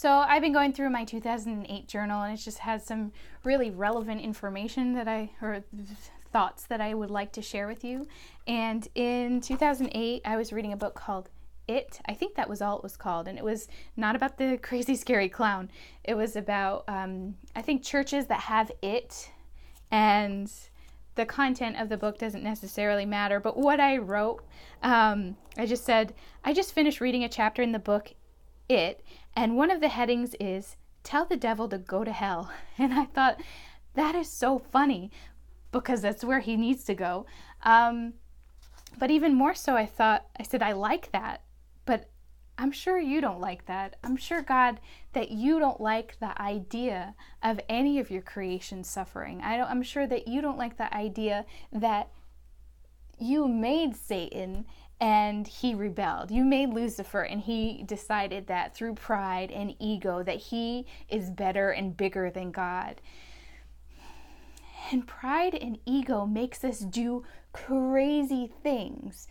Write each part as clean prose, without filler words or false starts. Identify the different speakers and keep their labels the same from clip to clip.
Speaker 1: So I've been going through my 2008 journal, and it just has some really relevant information or thoughts that I would like to share with you. And in 2008, I was reading a book called It. I think that was all it was called. And it was not about the crazy, scary clown. It was about, I think, churches that have it. And the content of the book doesn't necessarily matter. But what I wrote, I just said, I just finished reading a chapter in the book It. And one of the headings is, Tell the Devil to Go to Hell. And I thought, that is so funny, because that's where he needs to go. But even more so, I said, I like that, but I'm sure you don't like that. I'm sure, God, that you don't like the idea of any of your creation suffering. I'm sure that you don't like the idea that you made Satan and he rebelled. You made Lucifer and he decided that through pride and ego that he is better and bigger than God. And pride and ego makes us do crazy things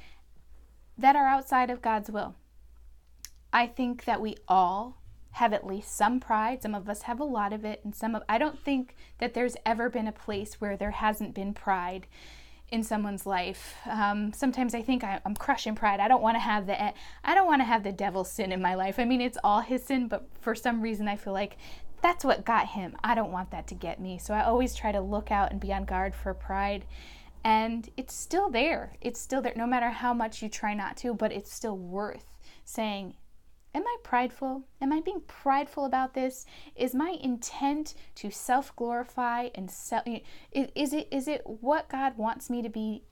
Speaker 1: that are outside of God's will. I think that we all have at least some pride. Some of us have a lot of it, and I don't think that there's ever been a place where there hasn't been pride in someone's life. Sometimes I think I'm crushing pride. I don't want to have the devil's sin in my life. I mean, it's all his sin, but for some reason I feel like that's what got him. I don't want that to get me. So I always try to look out and be on guard for pride. And it's still there. It's still there, no matter how much you try not to, but it's still worth saying, am I prideful? Am I being prideful about this? Is my intent to self-glorify and is it what God wants me to be?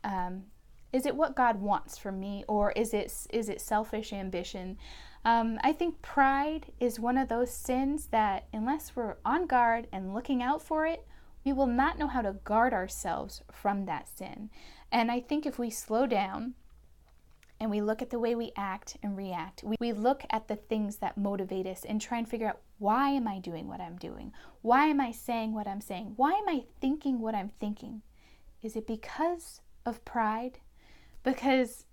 Speaker 1: Is it what God wants from me, or is it selfish ambition? I think pride is one of those sins that, unless we're on guard and looking out for it, we will not know how to guard ourselves from that sin. And I think if we slow down and we look at the way we act and react, we look at the things that motivate us and try and figure out, why am I doing what I'm doing? Why am I saying what I'm saying? Why am I thinking what I'm thinking? Is it because of pride? Because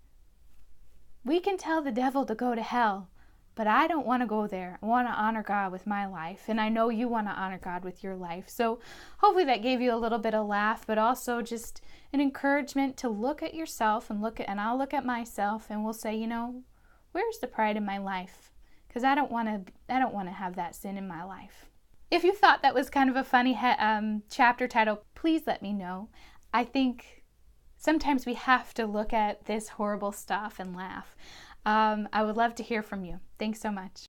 Speaker 1: we can tell the devil to go to hell, but I don't want to go there. I want to honor God with my life, and I know you want to honor God with your life. So hopefully that gave you a little bit of laugh, but also just an encouragement to look at yourself and I'll look at myself, and we'll say, where's the pride in my life? Because I don't want to have that sin in my life. If you thought that was kind of a funny chapter title, please let me know. I think sometimes we have to look at this horrible stuff and laugh. I would love to hear from you. Thanks so much.